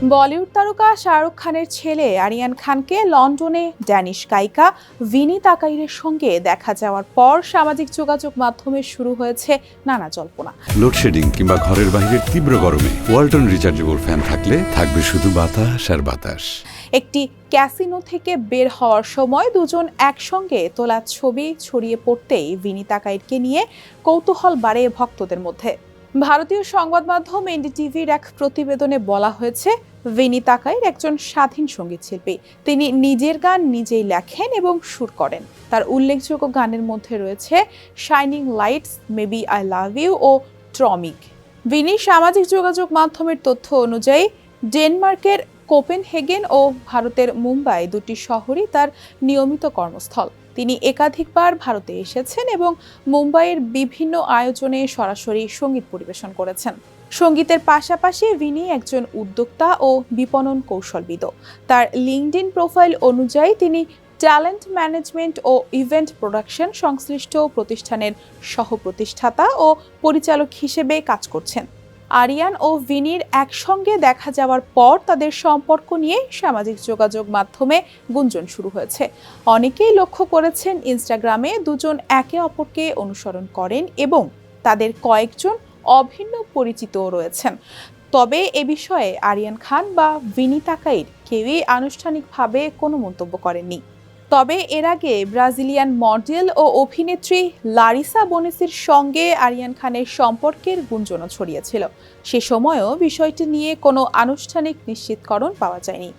বলিউড তারকা শাহরুখ খানের ছেলে আরিয়ান খানকে লন্ডনে ড্যানিশ গায়িকা ভিনি তাকাইরের সঙ্গে দেখা যাওয়ার পর সামাজিক যোগাযোগ মাধ্যমে শুরু হয়েছে নানা জল্পনা। লোডশেডিং কিংবা ঘরের বাইরের তীব্র গরমে ওয়ালটন রিচার্জেবল ফ্যান থাকলে থাকবে শুধু বাতাস আর বাতাস। একটি ক্যাসিনো থেকে বের হওয়ার সময় দুজন একসঙ্গে তোলা ছবি ছড়িয়ে পড়তেই ভিনি তাকাইরকে নিয়ে কৌতূহল বাড়ে ভক্তদের মধ্যে। ভারতীয় সংবাদ মাধ্যম এনডিটিভির এক প্রতিবেদনে বলা হয়েছে, ভিনি তাকাইর একজন স্বাধীন সঙ্গীত শিল্পী। তিনি নিজের গান নিজেই লেখেন এবং সুর করেন। তার উল্লেখযোগ্য গানের মধ্যে রয়েছে shining lights, maybe I love you ও ট্রমিক। ভিনি সামাজিক যোগাযোগ মাধ্যমের তথ্য অনুযায়ী ডেনমার্কের কোপেনহেগেন ও ভারতের মুম্বাই দুটি শহরই তার নিয়মিত কর্মস্থল। তিনি একাধিকবার ভারতে এসেছেন এবং মুম্বাইয়ের বিভিন্ন আয়োজনে সরাসরি সঙ্গীত পরিবেশন করেছেন। সঙ্গীতের পাশাপাশি ভিনি একজন উদ্যোক্তা ও বিপণন কৌশলবিদও। তার লিঙ্কডইন প্রোফাইল অনুযায়ী তিনি ট্যালেন্ট ম্যানেজমেন্ট ও ইভেন্ট প্রোডাকশন সংশ্লিষ্ট প্রতিষ্ঠানের সহ-প্রতিষ্ঠাতা ও পরিচালক হিসেবে কাজ করছেন। আরিয়ান ও ভিনির একসঙ্গে দেখা যাওয়ার পর তাদের সম্পর্ক নিয়ে সামাজিক যোগাযোগ মাধ্যমে গুঞ্জন শুরু হয়েছে। অনেকেই লক্ষ্য করেছেন ইনস্টাগ্রামে দুজন একে অপরকে অনুসরণ করেন এবং তাদের কয়েকজন অভিন্ন পরিচিতও রয়েছেন। তবে এ বিষয়ে আরিয়ান খান বা ভিনি তাকাইর কেউই আনুষ্ঠানিকভাবে কোনো মন্তব্য করেননি। তবে এর আগে ব্রাজিলিয়ান মডেল ও অভিনেত্রী লারিসা বোনেসির সঙ্গে আরিয়ান খানের সম্পর্কের গুঞ্জনও ছড়িয়েছিল। সে সময়ও বিষয়টি নিয়ে কোনো আনুষ্ঠানিক নিশ্চিতকরণ পাওয়া যায়নি।